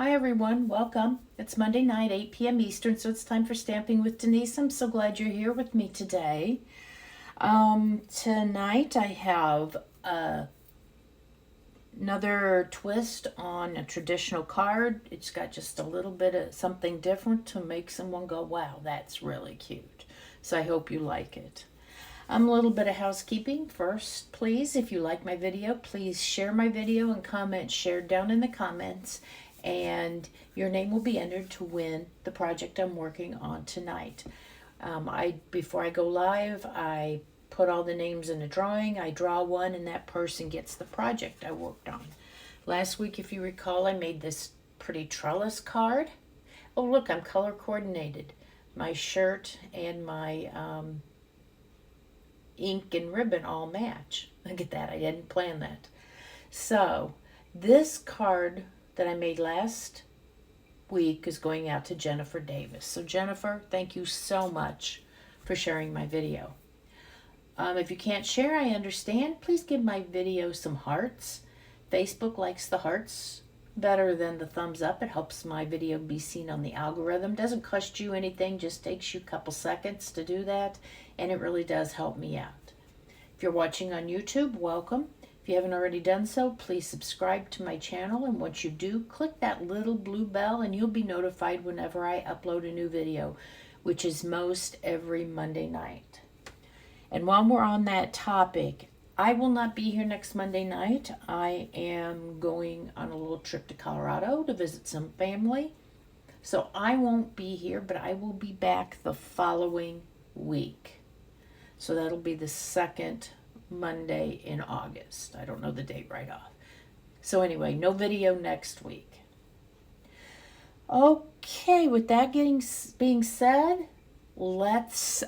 Hi everyone, welcome. It's Monday night, 8 p.m. Eastern, so it's time for Stamping with Denise. I'm so glad you're here with me today. Tonight I have another twist on a traditional card. It's got just a little bit of something different to make someone go, wow, that's really cute. So I hope you like it. A little bit of housekeeping first, please. If you like my video, please share my video and comment shared down in the comments, and your name will be entered to win the project I'm working on tonight. Before I go live, I put all the names in a drawing. I draw one, and that person gets the project I worked on. Last week, if you recall, I made this pretty trellis card. Oh, look, I'm color coordinated. My shirt and my ink and ribbon all match. Look at that. I didn't plan that. So this card that I made last week is going out to Jennifer Davis. So Jennifer, thank you so much for sharing my video. If you can't share, I understand. Please give my video some hearts. Facebook likes the hearts better than the thumbs up. It helps my video be seen on the algorithm. Doesn't cost you anything, just takes you a couple seconds to do that, and it really does help me out. If you're watching on YouTube, welcome. If you haven't already done so, please subscribe to my channel, and once you do, click that little blue bell and you'll be notified whenever I upload a new video, which is most every Monday night. And while we're on that topic, I will not be here next Monday night. I am going on a little trip to Colorado to visit some family. So I won't be here, but I will be back the following week. So that'll be the second Monday in August. I don't know the date right off. So anyway, no video next week. Okay, with that being said, let's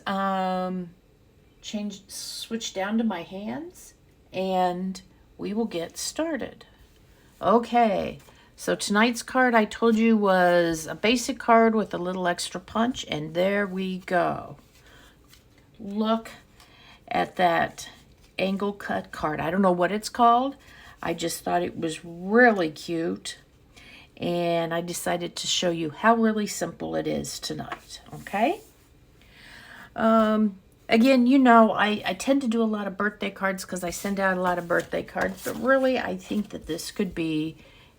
switch down to my hands and we will get started. Okay, so tonight's card I told you was a basic card with a little extra punch, and there we go. Look at that angle cut card. I don't know what it's called. I just thought it was really cute, and I decided to show you how really simple it is tonight. Okay. Again, you know, I tend to do a lot of birthday cards because I send out a lot of birthday cards, but really I think that this could be,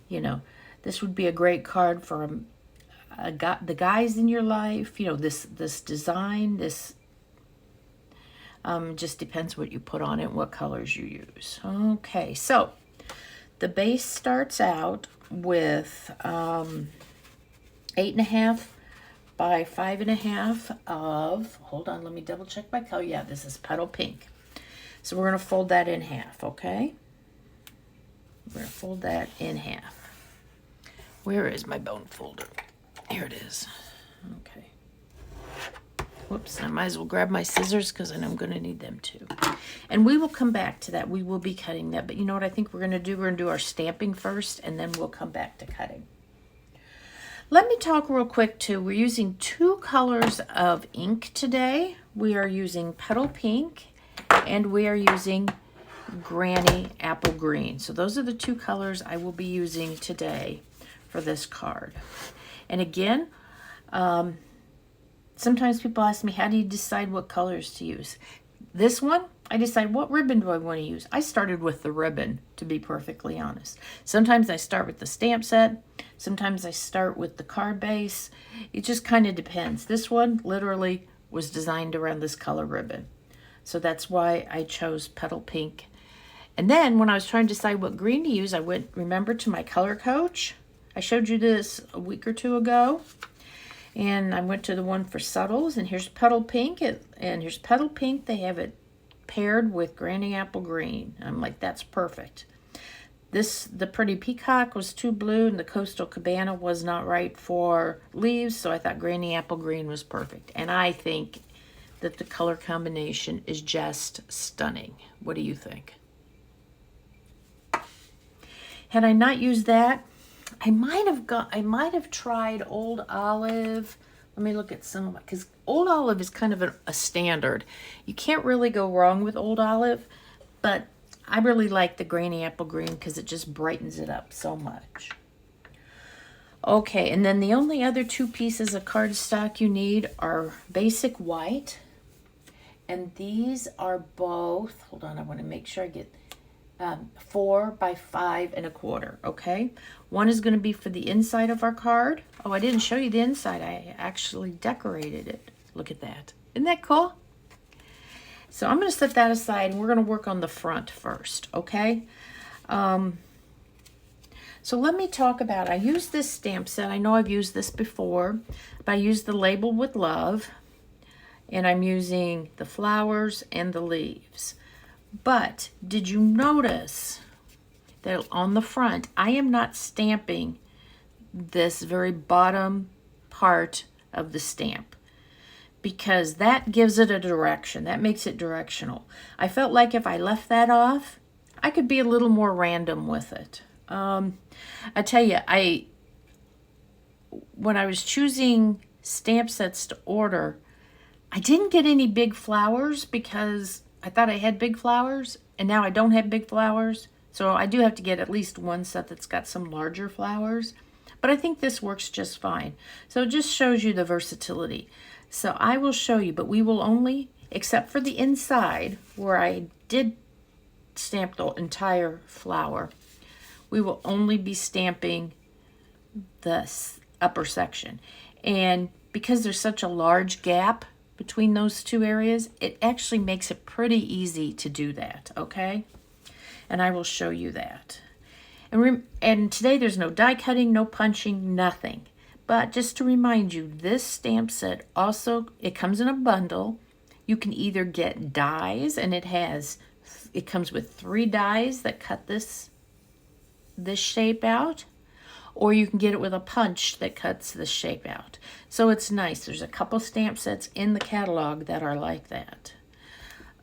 you know, this would be a great card for the guys in your life. You know, this design, this just depends what you put on it and what colors you use. Okay, so the base starts out with 8.5 by 5.5 of, hold on, let me double check my color. Yeah, this is Petal Pink. So we're going to fold that in half, okay? We're going to fold that in half. Where is my bone folder? Here it is. Okay. Whoops, I might as well grab my scissors because I know I'm going to need them too. And we will come back to that. We will be cutting that. But you know what I think we're going to do? We're going to do our stamping first, and then we'll come back to cutting. Let me talk real quick too. We're using two colors of ink today. We are using Petal Pink and we are using Granny Apple Green. So those are the two colors I will be using today for this card. And again, sometimes people ask me, how do you decide what colors to use? This one, I decide what ribbon do I want to use. I started with the ribbon, to be perfectly honest. Sometimes I start with the stamp set. Sometimes I start with the card base. It just kind of depends. This one literally was designed around this color ribbon. So that's why I chose Petal Pink. And then when I was trying to decide what green to use, I went, remember, to my color coach. I showed you this a week or two ago. And I went to the one for subtles, and here's Petal Pink, and here's Petal Pink. They have it paired with Granny Apple Green. I'm like, that's perfect. The Pretty Peacock was too blue, and the Coastal Cabana was not right for leaves, so I thought Granny Apple Green was perfect. And I think that the color combination is just stunning. What do you think? Had I not used that, I might have tried Old Olive. Let me look at some of my, because Old Olive is kind of a standard. You can't really go wrong with Old Olive, but I really like the Granny Apple Green because it just brightens it up so much. Okay, and then the only other two pieces of cardstock you need are basic white. And these are both, hold on, I want to make sure I get 4 by 5 1/4, okay? One is going to be for the inside of our card. Oh, I didn't show you the inside. I actually decorated it. Look at that. Isn't that cool? So I'm going to set that aside, and we're going to work on the front first, okay? So let me talk about, I use this stamp set. I know I've used this before, but I use the Label with Love, and I'm using the flowers and the leaves. But did you notice that on the front, I am not stamping this very bottom part of the stamp, because that gives it a direction. That makes it directional. I felt like if I left that off, I could be a little more random with it. I tell you, when I was choosing stamp sets to order, I didn't get any big flowers because I thought I had big flowers, and now I don't have big flowers. So I do have to get at least one set that's got some larger flowers. But I think this works just fine. So it just shows you the versatility. So I will show you, but we will only, except for the inside where I did stamp the entire flower, we will only be stamping the upper section. And because there's such a large gap between those two areas, it actually makes it pretty easy to do that, okay? And I will show you that. And today there's no die cutting, no punching, nothing. But just to remind you, this stamp set also, it comes in a bundle. You can either get dies, and it comes with 3 dies that cut this shape out, or you can get it with a punch that cuts the shape out. So it's nice. There's a couple stamp sets in the catalog that are like that.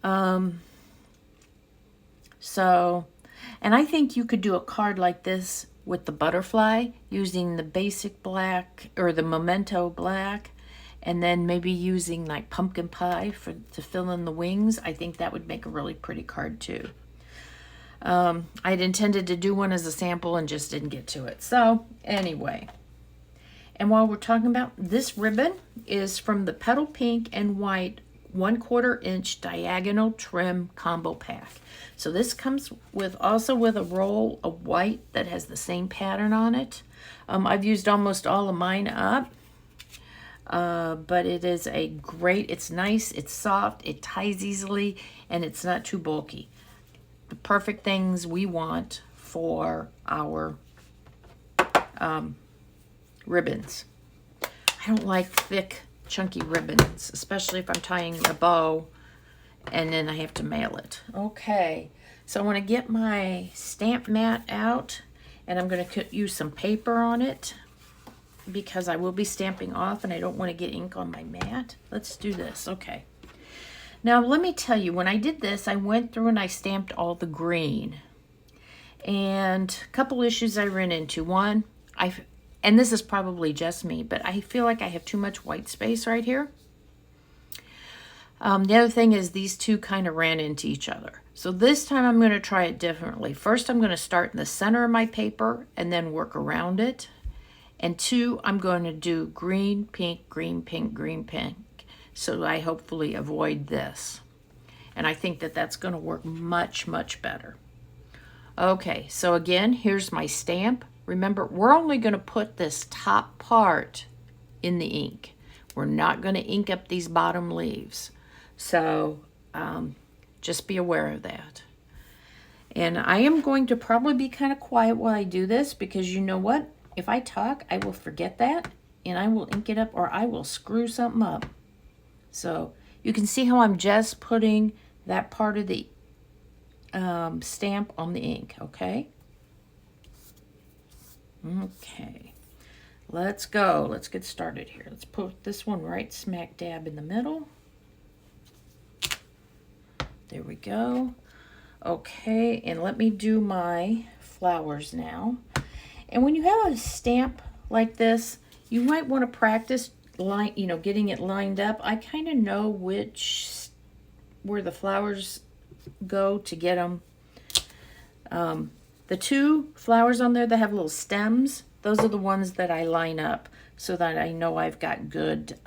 And I think you could do a card like this with the butterfly using the basic black or the Memento black, and then maybe using like pumpkin pie to fill in the wings. I think that would make a really pretty card too. I'd intended to do one as a sample and just didn't get to it. So anyway, and while we're talking about this ribbon is from the Petal Pink and White 1/4 inch diagonal trim combo pack. So this comes also with a roll of white that has the same pattern on it. I've used almost all of mine up, but it is it's nice, it's soft, it ties easily, and it's not too bulky. The perfect things we want for our ribbons. I don't like thick, chunky ribbons, especially if I'm tying a bow and then I have to mail it. Okay, so I want to get my stamp mat out, and I'm going to use some paper on it because I will be stamping off and I don't want to get ink on my mat. Let's do this. Okay. Now, let me tell you, when I did this, I went through and I stamped all the green. And a couple issues I ran into. One, and this is probably just me, but I feel like I have too much white space right here. The other thing is these two kind of ran into each other. So this time I'm going to try it differently. First, I'm going to start in the center of my paper and then work around it. And 2, I'm going to do green, pink, green, pink, green, pink. So I hopefully avoid this. And I think that that's going to work much, much better. Okay, so again, here's my stamp. Remember, we're only going to put this top part in the ink. We're not going to ink up these bottom leaves. So just be aware of that. And I am going to probably be kind of quiet while I do this, because you know what? If I talk, I will forget that, and I will ink it up, or I will screw something up. So you can see how I'm just putting that part of the stamp on the ink, okay? Okay, let's go. Let's get started here. Let's put this one right smack dab in the middle. There we go. Okay, and let me do my flowers now. And when you have a stamp like this, you might want to practice getting it lined up. I kind of know where the flowers go to get them. The 2 flowers on there that have little stems, Those are the ones that I line up so that I know I've got good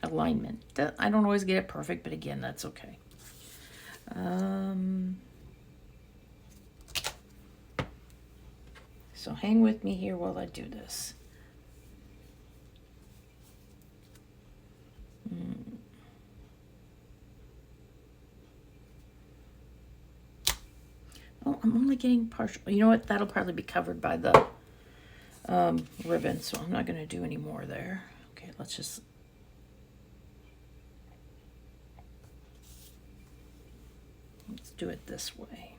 alignment. I don't always get it perfect, but again, that's okay. So hang with me here while I do this. Oh, I'm only getting partial. You know what? That'll probably be covered by the ribbon, so I'm not going to do any more there. Okay, let's just... Let's do it this way.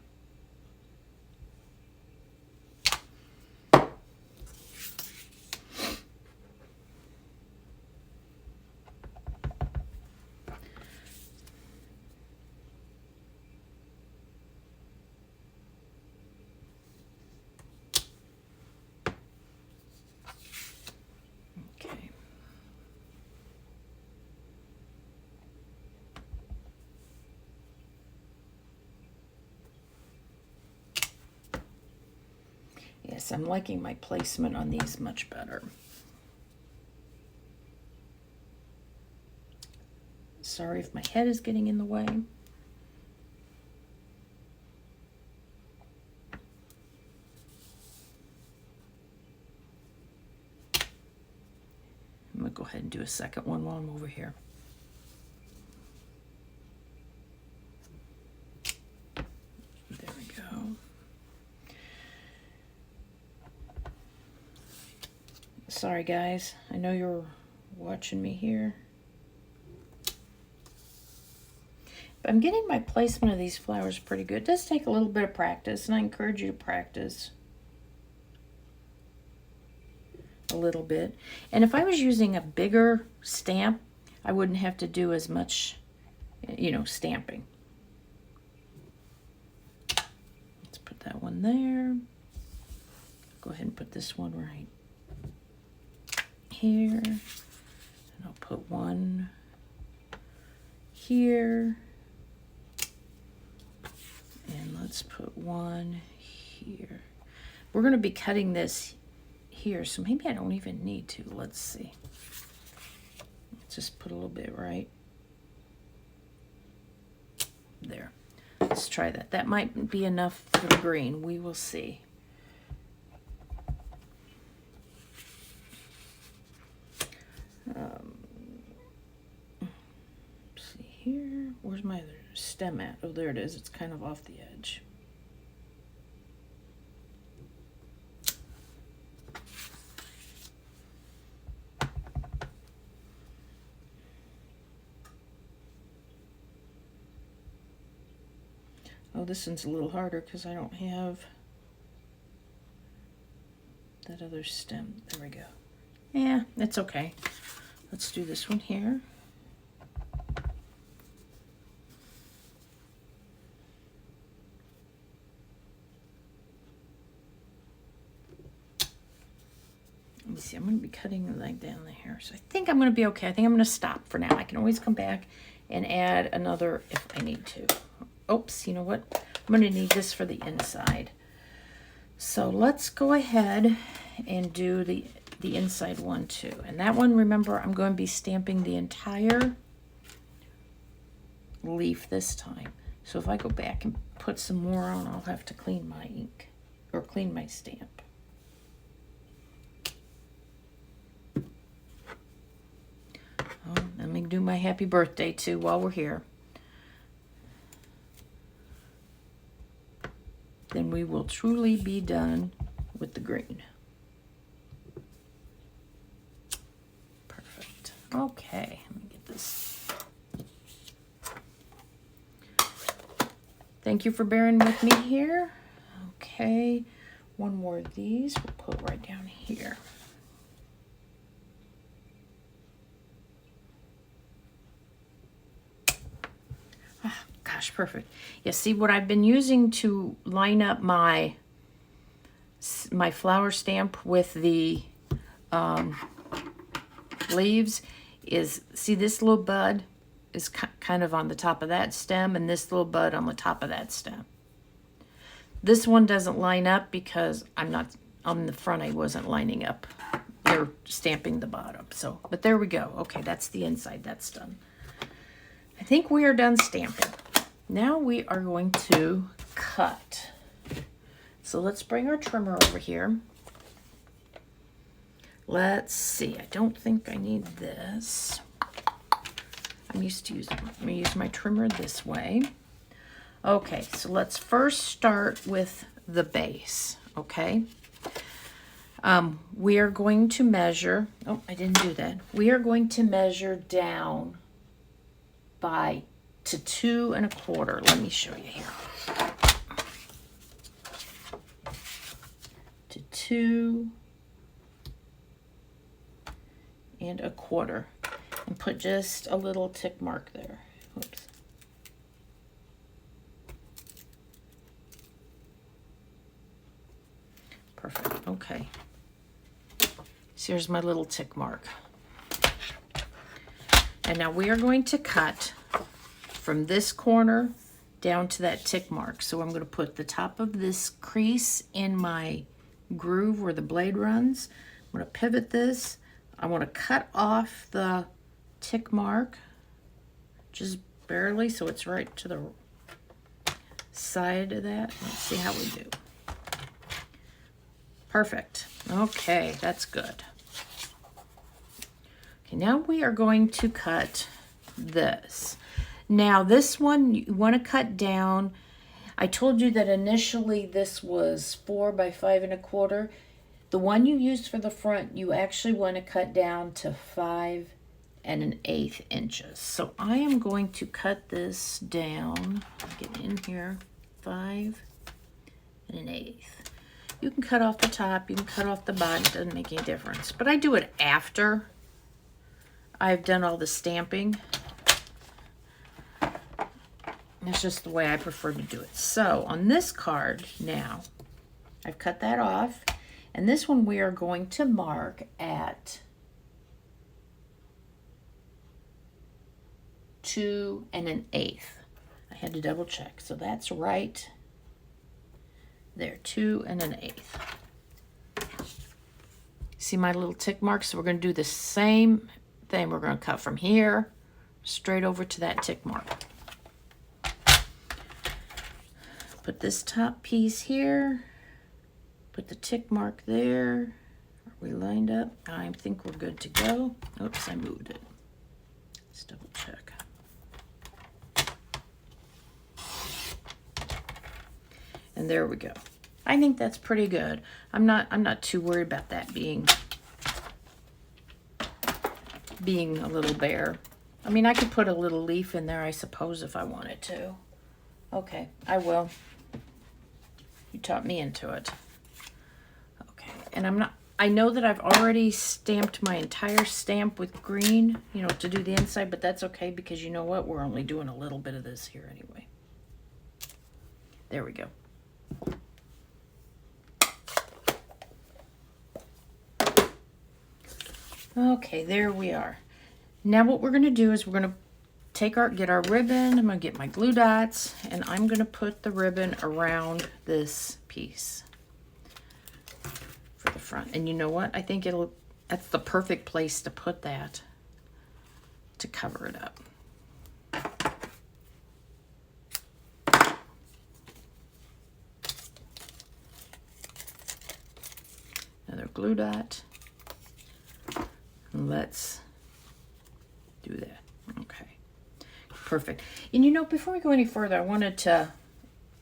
Yes, I'm liking my placement on these much better. Sorry if my head is getting in the way. I'm going to go ahead and do a second one while I'm over here. There we go. Sorry guys, I know you're watching me here. But I'm getting my placement of these flowers pretty good. It does take a little bit of practice, and I encourage you to practice a little bit. And if I was using a bigger stamp, I wouldn't have to do as much, you know, stamping. Let's put that one there. Go ahead and put this one right here. And I'll put one here. And let's put one here. We're going to be cutting this here, so maybe I don't even need to. Let's see. Let's just put a little bit right there. Let's try that. That might be enough for the green. We will see. See here. Where's my other stem at? Oh, there it is. It's kind of off the edge. Oh, this one's a little harder because I don't have that other stem. There we go. Yeah, it's okay. Let's do this one here. Let me see, I'm going to be cutting the leg down here. So I think I'm going to be okay. I think I'm going to stop for now. I can always come back and add another if I need to. Oops, you know what? I'm going to need this for the inside. So let's go ahead and do the inside one too. And that one, remember, I'm going to be stamping the entire leaf this time. So if I go back and put some more on, I'll have to clean my ink or clean my stamp. Oh, let me do my happy birthday too while we're here. Then we will truly be done with the green. Perfect. Okay, let me get this. Thank you for bearing with me here. Okay, one more of these we'll put right down here. Gosh, perfect. Yeah, see what I've been using to line up my flower stamp with the leaves is, see this little bud is kind of on the top of that stem, and this little bud on the top of that stem. This one doesn't line up because I'm not on the front I wasn't lining up. They're stamping the bottom. So, but there we go. Okay, that's the inside. That's done. I think we are done stamping. Now we are going to cut. So let's bring our trimmer over here. Let's see. I don't think I need this. I'm going to use my trimmer this way. Okay, so let's first start with the base, okay? We are going to measure, oh, I didn't do that. We are going to measure down to 2 1/4. Let me show you here. To 2 1/4. And put just a little tick mark there. Oops. Perfect. Okay. So here's my little tick mark. And now we are going to cut from this corner down to that tick mark. So I'm going to put the top of this crease in my groove where the blade runs. I'm going to pivot this. I want to cut off the tick mark just barely so it's right to the side of that. Let's see how we do. Perfect. Okay, that's good. Okay, now we are going to cut this. Now this one you want to cut down. I told you that initially this was 4 by 5 1/4. The one you used for the front, you actually want to cut down to 5 1/8 inches. So I am going to cut this down. Get in here, 5 1/8. You can cut off the top, you can cut off the bottom, it doesn't make any difference. But I do it after I've done all the stamping. That's just the way I prefer to do it. So on this card now, I've cut that off. And this one we are going to mark at 2 1/8. I had to double check. So that's right there, 2 1/8. See my little tick marks? So we're going to do the same thing. We're going to cut from here straight over to that tick mark. Put this top piece here. Put the tick mark there. Are we lined up? I think we're good to go. Oops, I moved it. Let's double check. And there we go. I think that's pretty good. I'm not too worried about that being a little bare. I mean, I could put a little leaf in there, I suppose, if I wanted to. Okay, I will. You taught me into it. Okay, and I know that I've already stamped my entire stamp with green, you know, to do the inside, but that's okay because you know what? We're only doing a little bit of this here anyway. There we go. Okay, there we are. Now what we're going to do is we're going to get our ribbon. I'm going to get my glue dots, and I'm going to put the ribbon around this piece for the front. And you know what? I think that's the perfect place to put that to cover it up. Another glue dot. Let's do that. Okay, perfect. And you know, before we go any further, I wanted to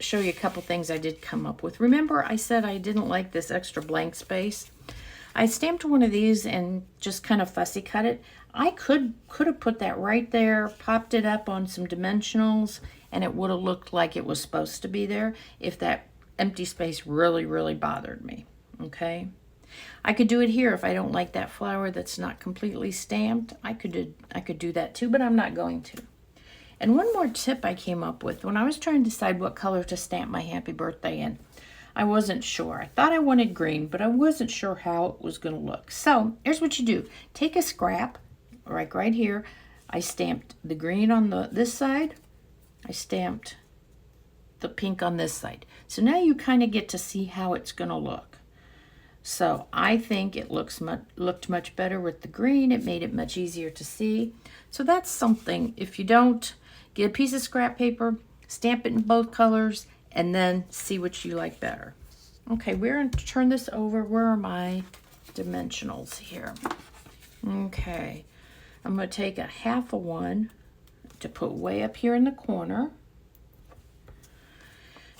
show you a couple things I did come up with. Remember I said I didn't like this extra blank space? I stamped one of these and just kind of fussy cut it. I could have put that right there, popped it up on some dimensionals, and it would have looked like it was supposed to be there if that empty space really, really bothered me, okay? I could do it here if I don't like that flower that's not completely stamped. I could do that too, but I'm not going to. And one more tip I came up with when I was trying to decide what color to stamp my happy birthday in. I wasn't sure. I thought I wanted green, but I wasn't sure how it was going to look. So here's what you do. Take a scrap, like right here. I stamped the green on this side. I stamped the pink on this side. So now you kind of get to see how it's going to look. So I think it looked much better with the green. It made it much easier to see. So that's something. If you don't, get a piece of scrap paper, stamp it in both colors, and then see which you like better. Okay, we're going to turn this over. Where are my dimensionals here? Okay, I'm going to take a half of one to put way up here in the corner.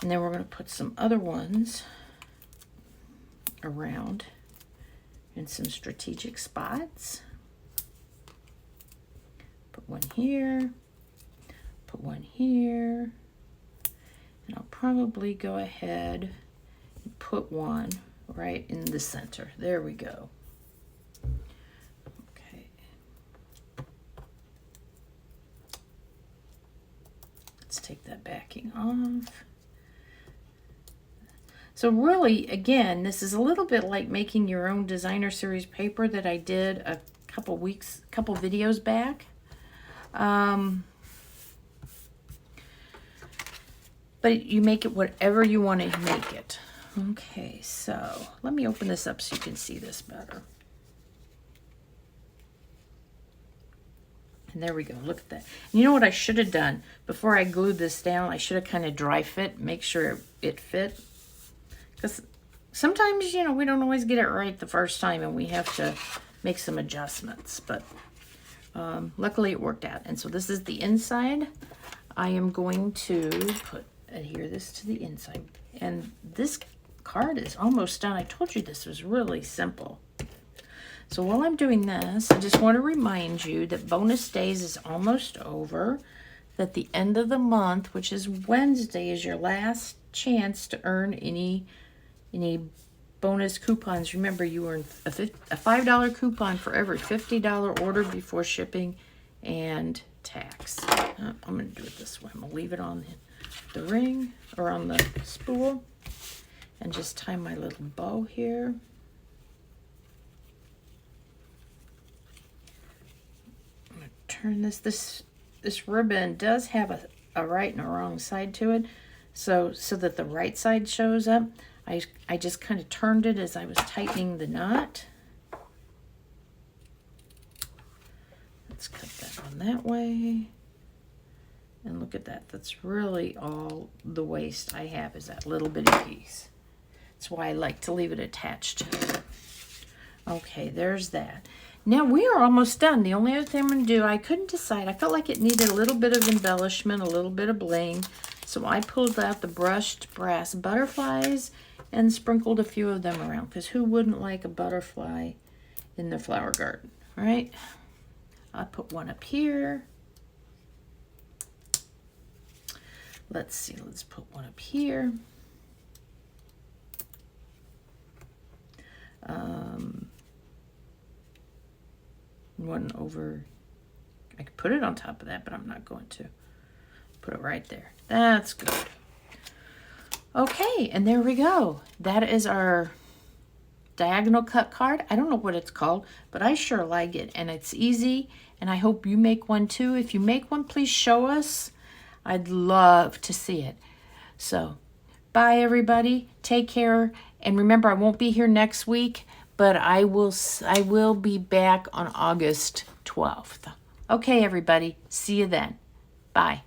And then we're going to put some other ones around in some strategic spots. Put one here, put one here, and I'll probably go ahead and put one right in the center. There we go. Okay. Let's take that backing off. So really, again, this is a little bit like making your own designer series paper that I did a couple videos back. But you make it whatever you want to make it. Okay, so let me open this up so you can see this better. And there we go, look at that. And you know what I should have done? Before I glued this down, I should have kind of dry fit, make sure it fit. Because sometimes, you know, we don't always get it right the first time and we have to make some adjustments. But luckily it worked out. And so this is the inside. I am going to adhere this to the inside. And this card is almost done. I told you this was really simple. So while I'm doing this, I just want to remind you that bonus days is almost over. That the end of the month, which is Wednesday, is your last chance to earn any bonus coupons. Remember, you earn a $5 coupon for every $50 order before shipping and tax. I'm going to do it this way. I'm going to leave it on the ring or on the spool and just tie my little bow here. I'm going to turn this ribbon does have a right and a wrong side to it, so that the right side shows up. I just kind of turned it as I was tightening the knot. Let's cut that on that way. And look at that. That's really all the waste I have is that little bitty piece. That's why I like to leave it attached to it. Okay, there's that. Now we are almost done. The only other thing I'm going to do, I couldn't decide. I felt like it needed a little bit of embellishment, a little bit of bling. So I pulled out the brushed brass butterflies and sprinkled a few of them around, because who wouldn't like a butterfly in their flower garden, right? I put one up here. Let's see, let's put one up here. One over, I could put it on top of that, but I'm not going to. Put it right there. That's good. Okay, and there we go. That is our diagonal cut card. I don't know what it's called, but I sure like it, and it's easy, and I hope you make one too. If you make one, please show us. I'd love to see it. So, bye everybody. Take care, and remember, I won't be here next week, but I will be back on August 12th. Okay, everybody. See you then. Bye.